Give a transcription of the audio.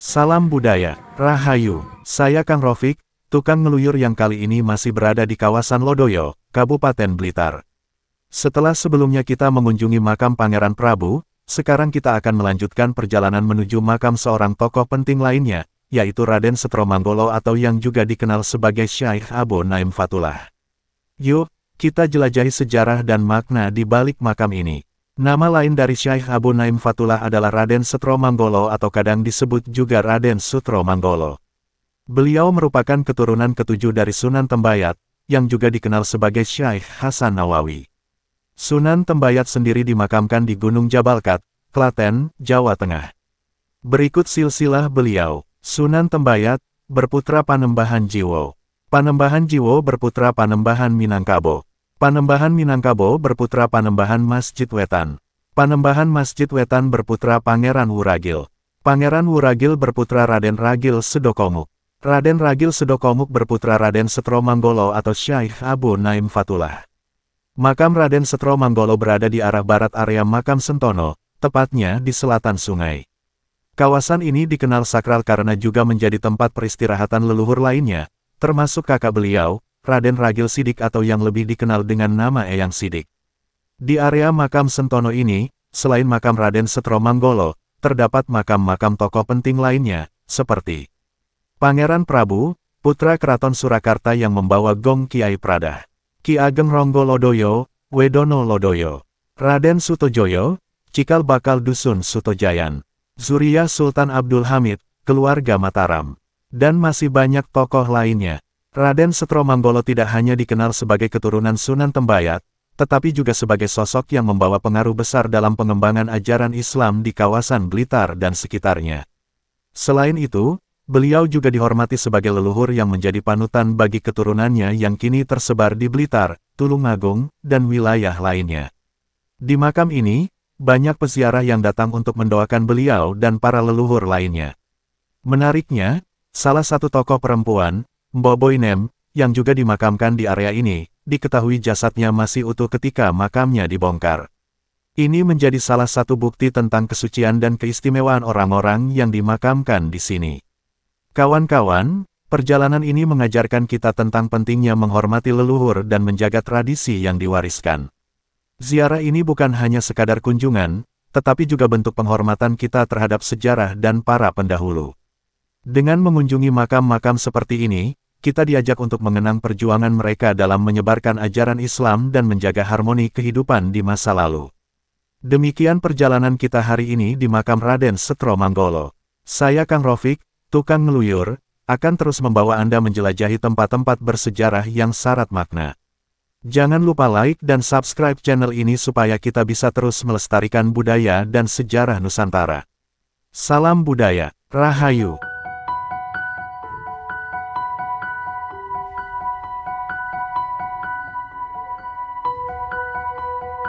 Salam budaya, Rahayu. Saya Kang Rofik, tukang ngeluyur yang kali ini masih berada di kawasan Lodoyo, Kabupaten Blitar. Setelah sebelumnya kita mengunjungi makam Pangeran Prabu, sekarang kita akan melanjutkan perjalanan menuju makam seorang tokoh penting lainnya, yaitu Raden Setro Manggolo atau yang juga dikenal sebagai Syekh Abu Naim Fatullah. Yuk, kita jelajahi sejarah dan makna di balik makam ini. Nama lain dari Syekh Abu Naim Fatullah adalah Raden Setro Manggolo atau kadang disebut juga Raden Sutro Manggolo. Beliau merupakan keturunan ketujuh dari Sunan Tembayat, yang juga dikenal sebagai Syekh Hasan Nawawi. Sunan Tembayat sendiri dimakamkan di Gunung Jabalkat, Klaten, Jawa Tengah. Berikut silsilah beliau. Sunan Tembayat, berputra Panembahan Jiwo. Panembahan Jiwo berputra Panembahan Minangkabau. Panembahan Minangkabau berputra Panembahan Masjid Wetan. Panembahan Masjid Wetan berputra Pangeran Wuragil. Pangeran Wuragil berputra Raden Ragil Sedokomuk. Raden Ragil Sedokomuk berputra Raden Setro Manggolo atau Syekh Abu Naim Fatullah. Makam Raden Setro Manggolo berada di arah barat area makam Sentono, tepatnya di selatan sungai. Kawasan ini dikenal sakral karena juga menjadi tempat peristirahatan leluhur lainnya, termasuk kakak beliau, Raden Ragil Sidik atau yang lebih dikenal dengan nama Eyang Sidik. Di area makam Sentono ini, selain makam Raden Setro Manggolo, terdapat makam-makam tokoh penting lainnya, seperti Pangeran Prabu, putra Keraton Surakarta yang membawa gong Kiai Pradah, Ki Ageng Ronggo Lodoyo, Wedono Lodoyo, Raden Sutojoyo, cikal bakal Dusun Sutojayan, Zuriyah Sultan Abdul Hamid, keluarga Mataram, dan masih banyak tokoh lainnya. Raden Setro Manggolo tidak hanya dikenal sebagai keturunan Sunan Tembayat, tetapi juga sebagai sosok yang membawa pengaruh besar dalam pengembangan ajaran Islam di kawasan Blitar dan sekitarnya. Selain itu, beliau juga dihormati sebagai leluhur yang menjadi panutan bagi keturunannya yang kini tersebar di Blitar, Tulungagung, dan wilayah lainnya. Di makam ini, banyak peziarah yang datang untuk mendoakan beliau dan para leluhur lainnya. Menariknya, salah satu tokoh perempuan, Mbok Boinem, yang juga dimakamkan di area ini, diketahui jasadnya masih utuh ketika makamnya dibongkar. Ini menjadi salah satu bukti tentang kesucian dan keistimewaan orang-orang yang dimakamkan di sini. Kawan-kawan, perjalanan ini mengajarkan kita tentang pentingnya menghormati leluhur dan menjaga tradisi yang diwariskan. Ziarah ini bukan hanya sekadar kunjungan, tetapi juga bentuk penghormatan kita terhadap sejarah dan para pendahulu. Dengan mengunjungi makam-makam seperti ini, kita diajak untuk mengenang perjuangan mereka dalam menyebarkan ajaran Islam dan menjaga harmoni kehidupan di masa lalu. Demikian perjalanan kita hari ini di makam Raden Setro Manggolo. Saya Kang Rofik, tukang ngeluyur, akan terus membawa Anda menjelajahi tempat-tempat bersejarah yang syarat makna. Jangan lupa like dan subscribe channel ini supaya kita bisa terus melestarikan budaya dan sejarah Nusantara. Salam budaya, Rahayu.